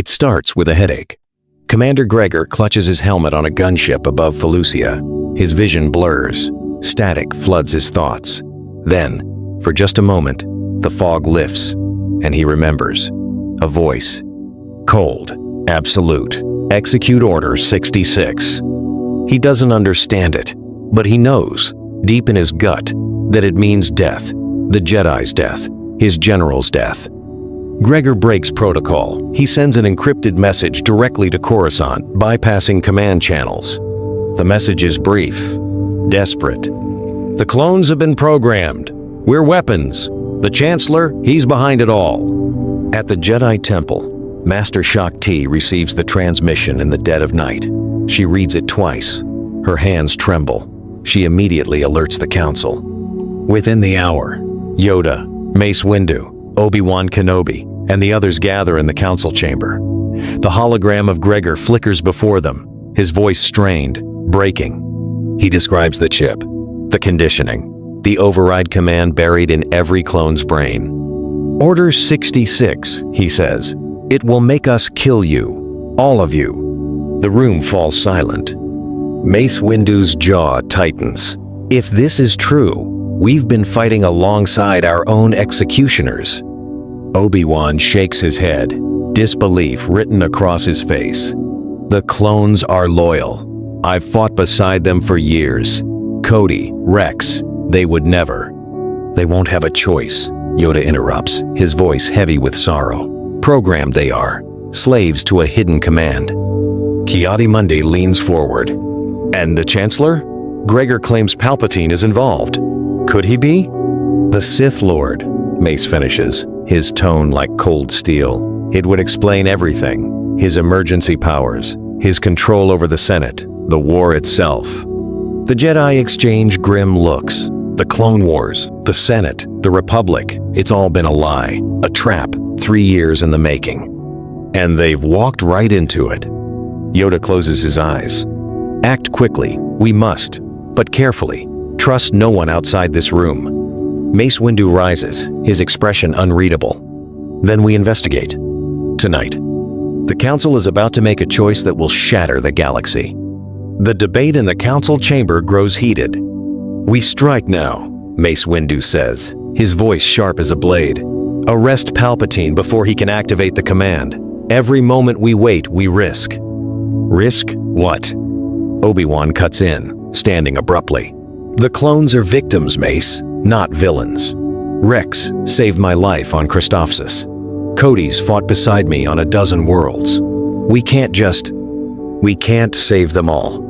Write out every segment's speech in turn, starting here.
It starts with a headache. Commander Gregor clutches his helmet on a gunship above Felucia. His vision blurs. Static floods his thoughts. Then, for just a moment, the fog lifts, and he remembers. A voice. Cold. Absolute. Execute Order 66. He doesn't understand it, but he knows, deep in his gut, that it means death. The Jedi's death. His general's death. Gregor breaks protocol. He sends an encrypted message directly to Coruscant, bypassing command channels. The message is brief, desperate. The clones have been programmed. We're weapons. The Chancellor, he's behind it all. At the Jedi Temple, Master Shakti receives the transmission in the dead of night. She reads it twice. Her hands tremble. She immediately alerts the Council. Within the hour, Yoda, Mace Windu, Obi-Wan Kenobi, and the others gather in the council chamber. The hologram of Gregor flickers before them, his voice strained, breaking. He describes the chip, the conditioning, the override command buried in every clone's brain. Order 66, he says. It will make us kill you, all of you. The room falls silent. Mace Windu's jaw tightens. If this is true, we've been fighting alongside our own executioners. Obi-Wan shakes his head, disbelief written across his face. The clones are loyal. I've fought beside them for years. Cody, Rex, they would never. They won't have a choice, Yoda interrupts, his voice heavy with sorrow. Programmed they are, slaves to a hidden command. Ki-Adi-Mundi leans forward. And the Chancellor? Gregor claims Palpatine is involved. Could he be? The Sith Lord, Mace finishes, his tone like cold steel. It would explain everything. His emergency powers, his control over the Senate, the war itself. The Jedi exchange grim looks. The Clone Wars, the Senate, the Republic, it's all been a lie, a trap, 3 years in the making. And they've walked right into it. Yoda closes his eyes. Act quickly, we must, but carefully. Trust no one outside this room. Mace Windu rises, his expression unreadable. Then we investigate. Tonight. The Council is about to make a choice that will shatter the galaxy. The debate in the Council chamber grows heated. We strike now, Mace Windu says, his voice sharp as a blade. Arrest Palpatine before he can activate the command. Every moment we wait, we risk. Risk what? Obi-Wan cuts in, standing abruptly. The clones are victims, Mace, not villains. Rex saved my life on Christophsis. Cody's fought beside me on a dozen worlds. We can't save them all.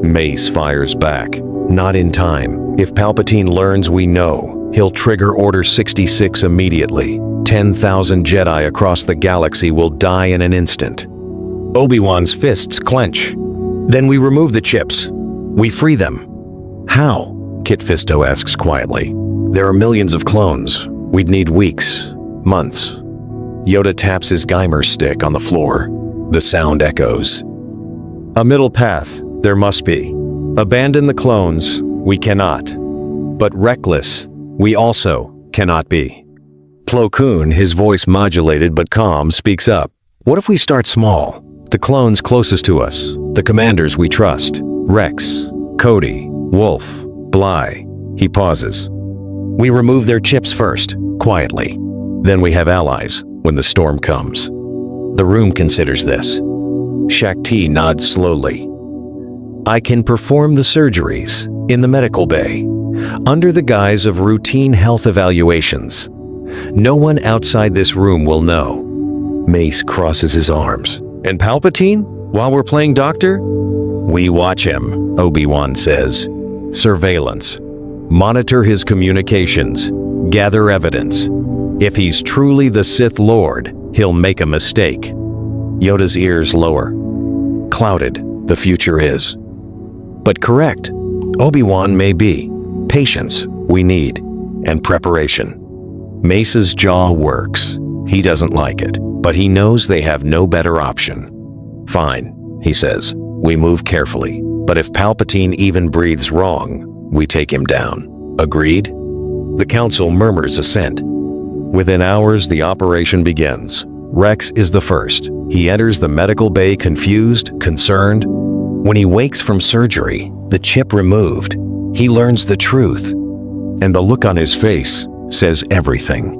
Mace fires back. Not in time. If Palpatine learns we know, he'll trigger Order 66 immediately. 10,000 Jedi across the galaxy will die in an instant. Obi-Wan's fists clench. Then we remove the chips. We free them. How? Kit Fisto asks quietly. There are millions of clones. We'd need weeks, months. Yoda taps his Geimer stick on the floor. The sound echoes. A middle path, there must be. Abandon the clones, we cannot. But reckless, we also cannot be. Plo Koon, his voice modulated but calm, speaks up. What if we start small? The clones closest to us, the commanders we trust. Rex, Cody, Wolf, Bly. He pauses. We remove their chips first, quietly. Then we have allies when the storm comes. The room considers this. Shakti nods slowly. I can perform the surgeries in the medical bay, under the guise of routine health evaluations. No one outside this room will know. Mace crosses his arms. And Palpatine? While we're playing doctor? We watch him, Obi-Wan says. Surveillance. Monitor his communications. Gather evidence. If he's truly the Sith Lord, he'll make a mistake. Yoda's ears lower. Clouded, the future is. But correct. Obi-Wan may be. Patience, we need. And preparation. Mace's jaw works. He doesn't like it, but he knows they have no better option. Fine, he says. We move carefully. But if Palpatine even breathes wrong, we take him down. Agreed? The Council murmurs assent. Within hours, the operation begins. Rex is the first. He enters the medical bay confused, concerned. When he wakes from surgery, the chip removed, he learns the truth. And the look on his face says everything.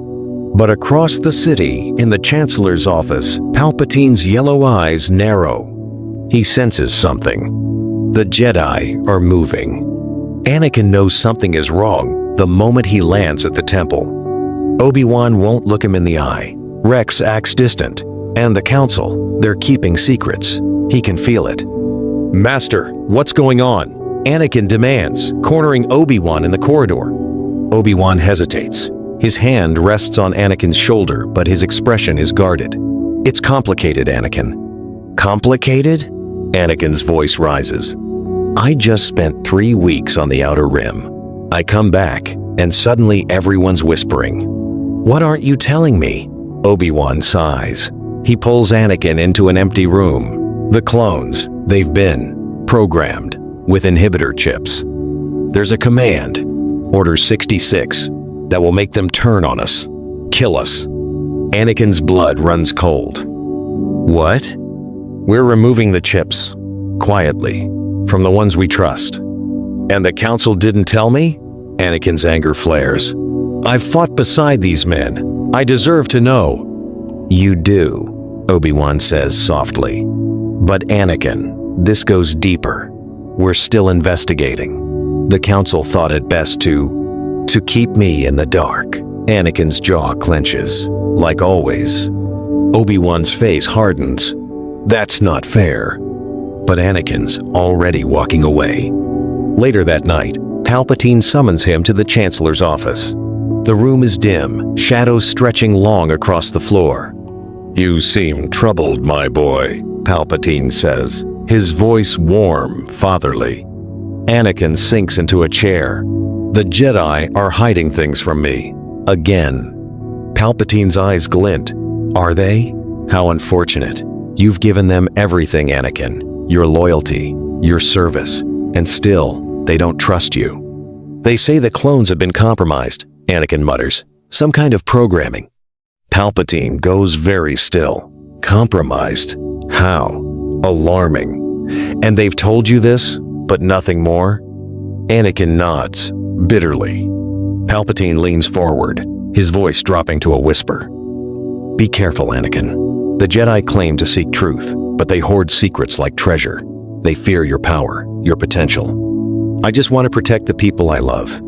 But across the city, in the Chancellor's office, Palpatine's yellow eyes narrow. He senses something. The Jedi are moving. Anakin knows something is wrong the moment he lands at the temple. Obi-Wan won't look him in the eye. Rex acts distant. And the Council, they're keeping secrets. He can feel it. "Master, what's going on?" Anakin demands, cornering Obi-Wan in the corridor. Obi-Wan hesitates. His hand rests on Anakin's shoulder, but his expression is guarded. "It's complicated, Anakin." "Complicated?" Anakin's voice rises. "I just spent 3 weeks on the Outer Rim. I come back, and suddenly everyone's whispering. What aren't you telling me?" Obi-Wan sighs. He pulls Anakin into an empty room. The clones, they've been programmed with inhibitor chips. There's a command, Order 66, that will make them turn on us, kill us. Anakin's blood runs cold. "What?" "We're removing the chips, quietly, from the ones we trust." "And the Council didn't tell me?" Anakin's anger flares. "I've fought beside these men. I deserve to know." "You do," Obi-Wan says softly. "But Anakin, this goes deeper. We're still investigating. The Council thought it best to keep me in the dark." Anakin's jaw clenches. Like always. Obi-Wan's face hardens. That's not fair. But Anakin's already walking away. Later that night, Palpatine summons him to the Chancellor's office. The room is dim, shadows stretching long across the floor. "You seem troubled, my boy," Palpatine says, his voice warm, fatherly. Anakin sinks into a chair. "The Jedi are hiding things from me. Again." Palpatine's eyes glint. "Are they? How unfortunate. You've given them everything, Anakin. Your loyalty, your service, and still, they don't trust you." "They say the clones have been compromised," Anakin mutters. "Some kind of programming." Palpatine goes very still. "Compromised? How? Alarming. And they've told you this, but nothing more?" Anakin nods, bitterly. Palpatine leans forward, his voice dropping to a whisper. "Be careful, Anakin. The Jedi claim to seek truth, but they hoard secrets like treasure. They fear your power, your potential. I just want to protect the people I love."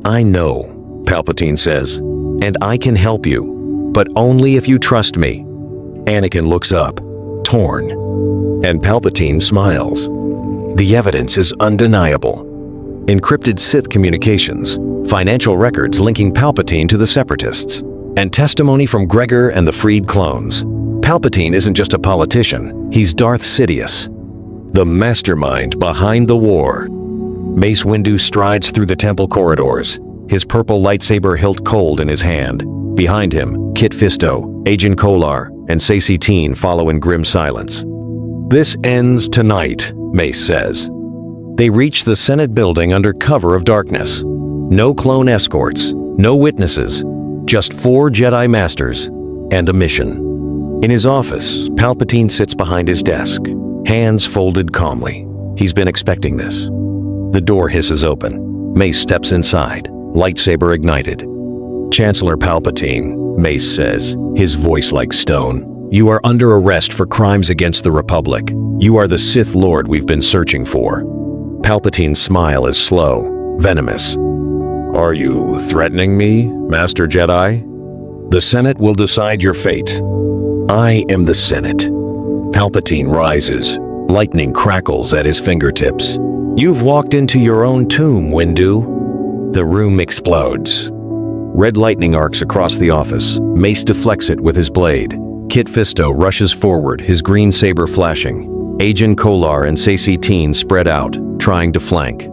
"I know," Palpatine says, "and I can help you, but only if you trust me." Anakin looks up, torn, and Palpatine smiles. The evidence is undeniable. Encrypted Sith communications, financial records linking Palpatine to the Separatists, and testimony from Gregor and the freed clones. Palpatine isn't just a politician, he's Darth Sidious, the mastermind behind the war. Mace Windu strides through the temple corridors, his purple lightsaber hilt cold in his hand. Behind him, Kit Fisto, Agent Kolar, and Saesee Tiin follow in grim silence. "This ends tonight," Mace says. They reach the Senate building under cover of darkness. No clone escorts, no witnesses, just 4 Jedi Masters and a mission. In his office, Palpatine sits behind his desk, hands folded calmly. He's been expecting this. The door hisses open. Mace steps inside, lightsaber ignited. "Chancellor Palpatine," Mace says, his voice like stone, "you are under arrest for crimes against the Republic. You are the Sith Lord we've been searching for." Palpatine's smile is slow, venomous. "Are you threatening me, Master Jedi?" "The Senate will decide your fate." "I am the Senate." Palpatine rises. Lightning crackles at his fingertips. "You've walked into your own tomb, Windu." The room explodes. Red lightning arcs across the office. Mace deflects it with his blade. Kit Fisto rushes forward, his green saber flashing. Agent Kolar and Saesee Tiin spread out, trying to flank.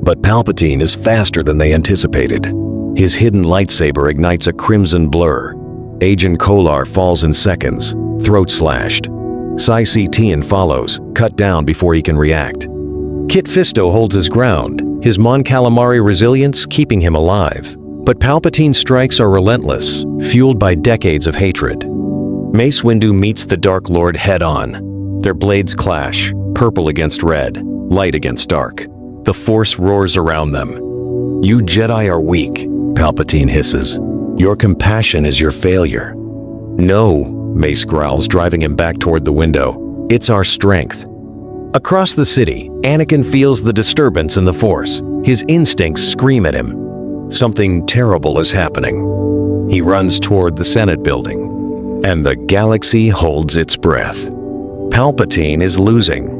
But Palpatine is faster than they anticipated. His hidden lightsaber ignites a crimson blur. Agent Kolar falls in seconds, throat slashed. Saesee Tiin follows, cut down before he can react. Kit Fisto holds his ground, his Mon Calamari resilience keeping him alive. But Palpatine's strikes are relentless, fueled by decades of hatred. Mace Windu meets the Dark Lord head-on. Their blades clash, purple against red, light against dark. The Force roars around them. "You Jedi are weak," Palpatine hisses. "Your compassion is your failure." "No," Mace growls, driving him back toward the window. "It's our strength." Across the city, Anakin feels the disturbance in the Force. His instincts scream at him. Something terrible is happening. He runs toward the Senate building, and the galaxy holds its breath. Palpatine is losing.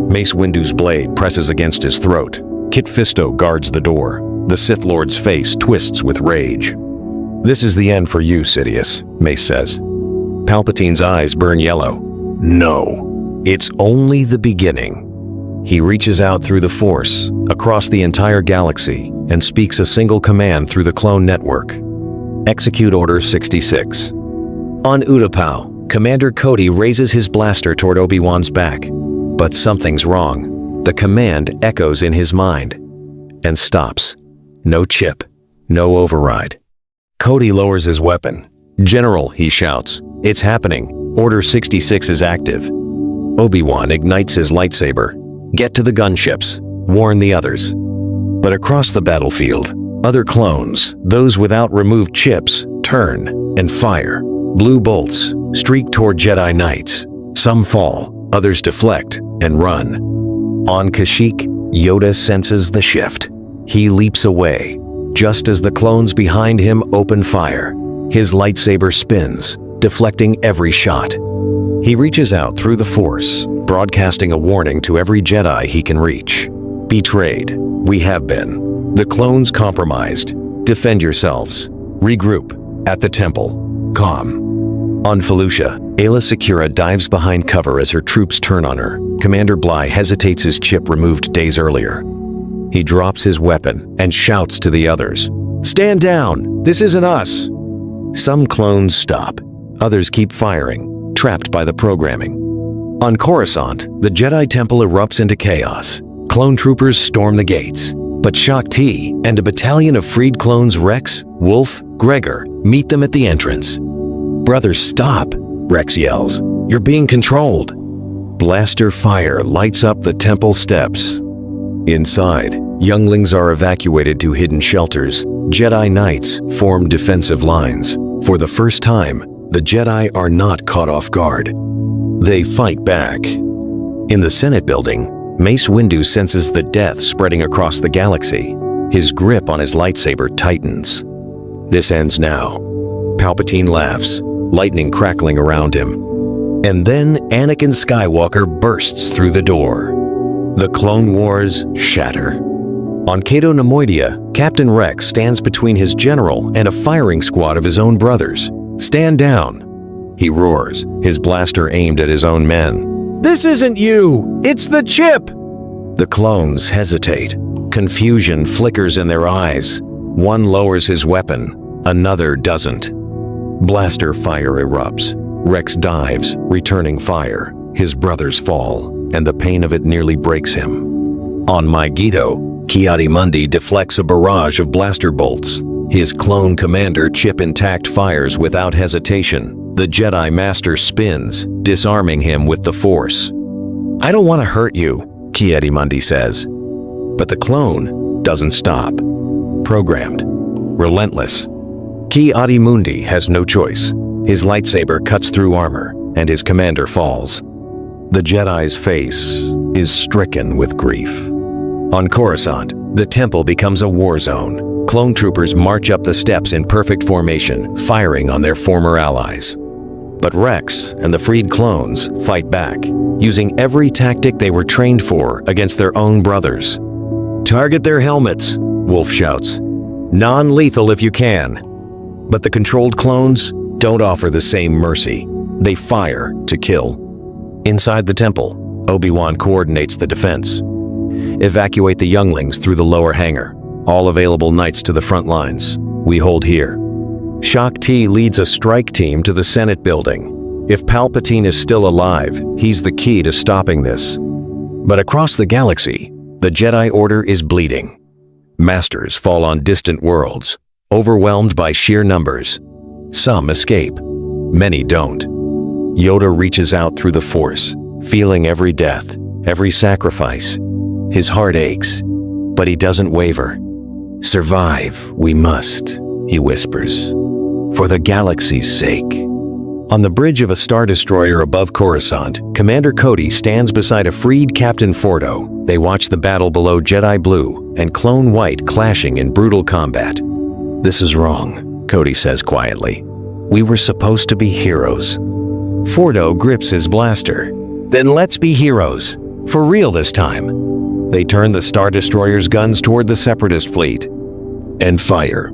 Mace Windu's blade presses against his throat. Kit Fisto guards the door. The Sith Lord's face twists with rage. "This is the end for you, Sidious," Mace says. Palpatine's eyes burn yellow. "No, it's only the beginning." He reaches out through the Force, across the entire galaxy, and speaks a single command through the clone network. "Execute Order 66. On Utapau, Commander Cody raises his blaster toward Obi-Wan's back. But something's wrong. The command echoes in his mind and stops. No chip, no override. Cody lowers his weapon. "General," he shouts, "it's happening. Order 66 is active." Obi-Wan ignites his lightsaber. "Get to the gunships. Warn the others." But across the battlefield, other clones, those without removed chips, turn and fire. Blue bolts streak toward Jedi Knights. Some fall, others deflect and run. On Kashyyyk, Yoda senses the shift. He leaps away, just as the clones behind him open fire. His lightsaber spins, deflecting every shot. He reaches out through the Force, broadcasting a warning to every Jedi he can reach. "Betrayed. We have been. The clones compromised. Defend yourselves. Regroup. At the temple. Calm." On Felucia, Aayla Secura dives behind cover as her troops turn on her. Commander Bly hesitates, his chip removed days earlier. He drops his weapon and shouts to the others, "Stand down! This isn't us!" Some clones stop. Others keep firing, trapped by the programming. On Coruscant, the Jedi Temple erupts into chaos. Clone troopers storm the gates. But Shaak Ti and a battalion of freed clones Rex, Wolf, Gregor meet them at the entrance. "Brothers, stop!" Rex yells. "You're being controlled." Blaster fire lights up the temple steps. Inside, younglings are evacuated to hidden shelters. Jedi Knights form defensive lines. For the first time, the Jedi are not caught off guard. They fight back. In the Senate building, Mace Windu senses the death spreading across the galaxy. His grip on his lightsaber tightens. This ends now. Palpatine laughs, lightning crackling around him. And then Anakin Skywalker bursts through the door. The Clone Wars shatter. On Cato Nemoidia, Captain Rex stands between his general and a firing squad of his own brothers. "Stand down!" He roars, his blaster aimed at his own men. "This isn't you! It's the chip!" The clones hesitate. Confusion flickers in their eyes. One lowers his weapon, another doesn't. Blaster fire erupts. Rex dives, returning fire. His brothers fall, and the pain of it nearly breaks him. On Megiddo, Ki-Adi-Mundi deflects a barrage of blaster bolts. His clone commander Chip Intact fires without hesitation. The Jedi Master spins, disarming him with the Force. "I don't want to hurt you," Ki-Adi-Mundi says. But the clone doesn't stop. Programmed. Relentless. Ki-Adi-Mundi has no choice. His lightsaber cuts through armor, and his commander falls. The Jedi's face is stricken with grief. On Coruscant, the temple becomes a war zone. Clone troopers march up the steps in perfect formation, firing on their former allies. But Rex and the freed clones fight back, using every tactic they were trained for against their own brothers. "Target their helmets," Wolf shouts. "Non-lethal if you can." But the controlled clones don't offer the same mercy. They fire to kill. Inside the temple, Obi-Wan coordinates the defense. "Evacuate the younglings through the lower hangar. All available knights to the front lines. We hold here." Shaak Ti leads a strike team to the Senate building. If Palpatine is still alive, he's the key to stopping this. But across the galaxy, the Jedi Order is bleeding. Masters fall on distant worlds, overwhelmed by sheer numbers. Some escape. Many don't. Yoda reaches out through the Force, feeling every death, every sacrifice. His heart aches, but he doesn't waver. "Survive, we must," he whispers, "for the galaxy's sake." On the bridge of a Star Destroyer above Coruscant, Commander Cody stands beside a freed Captain Fordo. They watch the battle below Jedi Blue and Clone White clashing in brutal combat. "This is wrong," Cody says quietly. "We were supposed to be heroes." Fordo grips his blaster. "Then let's be heroes. For real this time." They turn the Star Destroyer's guns toward the Separatist fleet and fire.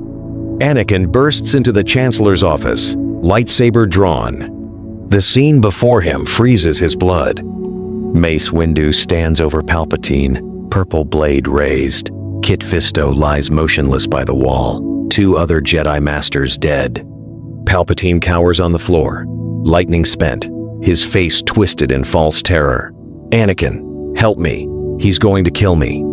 Anakin bursts into the Chancellor's office, lightsaber drawn. The scene before him freezes his blood. Mace Windu stands over Palpatine, purple blade raised. Kit Fisto lies motionless by the wall, 2 other Jedi Masters dead. Palpatine cowers on the floor, lightning spent, his face twisted in false terror. "Anakin, help me. He's going to kill me."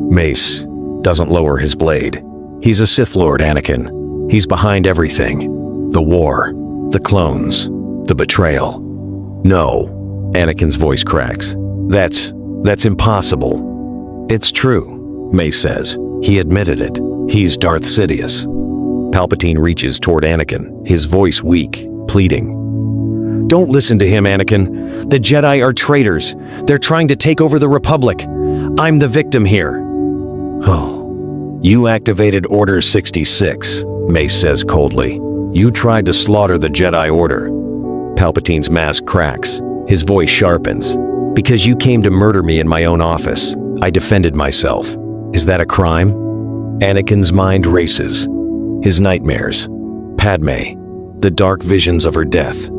Mace doesn't lower his blade. "He's a Sith Lord, Anakin. He's behind everything. The war, the clones, the betrayal." "No," Anakin's voice cracks. That's impossible." "It's true," Mace says. "He admitted it. He's Darth Sidious." Palpatine reaches toward Anakin, his voice weak, pleading. "Don't listen to him, Anakin. The Jedi are traitors. They're trying to take over the Republic. I'm the victim here." "Oh, you activated Order 66, Mace says coldly. "You tried to slaughter the Jedi Order." Palpatine's mask cracks. His voice sharpens. "Because you came to murder me in my own office. I defended myself. Is that a crime?" Anakin's mind races. His nightmares. Padme. The dark visions of her death.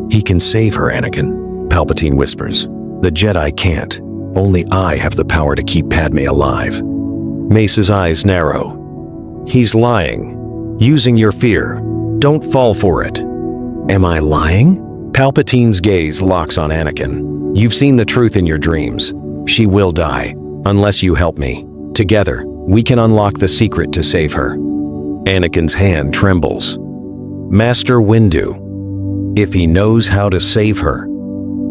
"He can save her, Anakin," Palpatine whispers. "The Jedi can't. Only I have the power to keep Padme alive." Mace's eyes narrow. "He's lying. Using your fear. Don't fall for it." "Am I lying?" Palpatine's gaze locks on Anakin. "You've seen the truth in your dreams. She will die, unless you help me. Together, we can unlock the secret to save her." Anakin's hand trembles. "Master Windu, if he knows how to save her."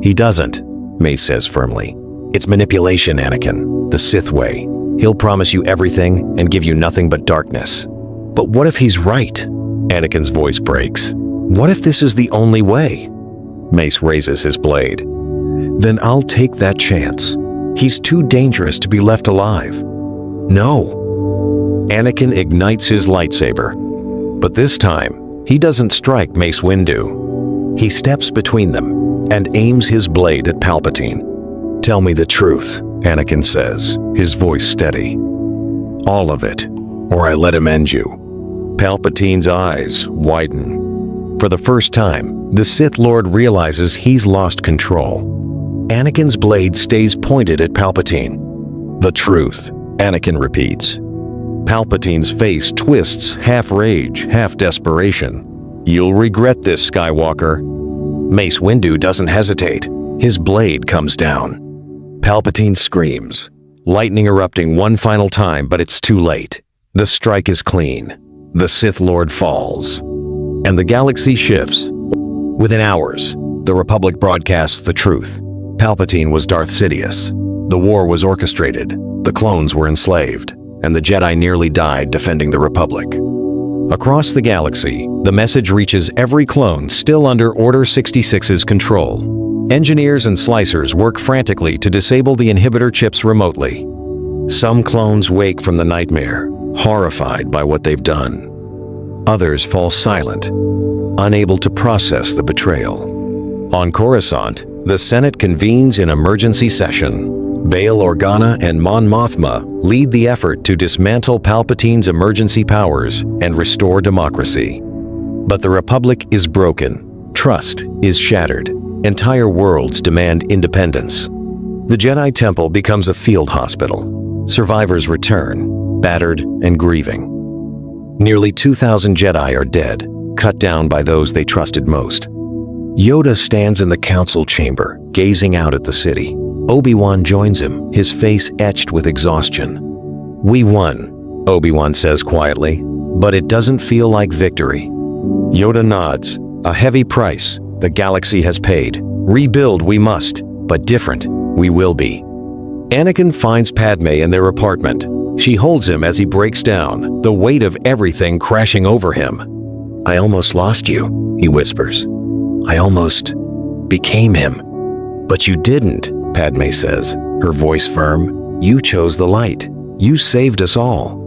"He doesn't," Mace says firmly. "It's manipulation, Anakin, the Sith way. He'll promise you everything and give you nothing but darkness." "But what if he's right?" Anakin's voice breaks. "What if this is the only way?" Mace raises his blade. "Then I'll take that chance. He's too dangerous to be left alive." "No." Anakin ignites his lightsaber. But this time, he doesn't strike Mace Windu. He steps between them and aims his blade at Palpatine. "Tell me the truth," Anakin says, his voice steady. "All of it, or I let him end you." Palpatine's eyes widen. For the first time, the Sith Lord realizes he's lost control. Anakin's blade stays pointed at Palpatine. "The truth," Anakin repeats. Palpatine's face twists, half rage, half desperation. "You'll regret this, Skywalker." Mace Windu doesn't hesitate. His blade comes down. Palpatine screams, lightning erupting one final time, but it's too late. The strike is clean. The Sith Lord falls. And the galaxy shifts. Within hours, the Republic broadcasts the truth. Palpatine was Darth Sidious. The war was orchestrated. The clones were enslaved. And the Jedi nearly died defending the Republic. Across the galaxy, the message reaches every clone still under Order 66's control. Engineers and slicers work frantically to disable the inhibitor chips remotely. Some clones wake from the nightmare, horrified by what they've done. Others fall silent, unable to process the betrayal. On Coruscant, the Senate convenes in emergency session. Bail Organa and Mon Mothma lead the effort to dismantle Palpatine's emergency powers and restore democracy. But the Republic is broken. Trust is shattered. Entire worlds demand independence. The Jedi Temple becomes a field hospital. Survivors return, battered and grieving. Nearly 2,000 Jedi are dead, cut down by those they trusted most. Yoda stands in the council chamber, gazing out at the city. Obi-Wan joins him, his face etched with exhaustion. "We won," Obi-Wan says quietly, "but it doesn't feel like victory." Yoda nods, "A heavy price, The galaxy has paid. Rebuild we must, but different we will be. Anakin finds Padme in their apartment. She holds him as he breaks down, the weight of everything crashing over him. "I almost lost you," he whispers. "I almost became him." "But you didn't," Padme says, her voice firm. "You chose the light. You saved us all."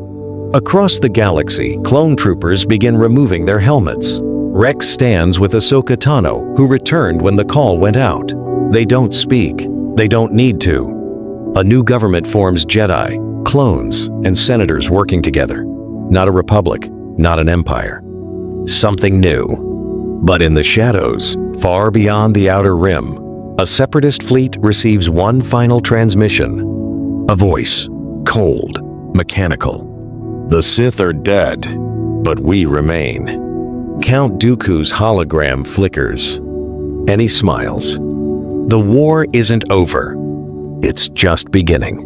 Across the galaxy, clone troopers begin removing their helmets. Rex stands with Ahsoka Tano, who returned when the call went out. They don't speak. They don't need to. A new government forms Jedi, clones, and senators working together. Not a republic, not an empire. Something new. But in the shadows, far beyond the outer rim, a separatist fleet receives one final transmission. A voice, cold, mechanical. "The Sith are dead, but we remain." Count Dooku's hologram flickers, and he smiles. The war isn't over. It's just beginning.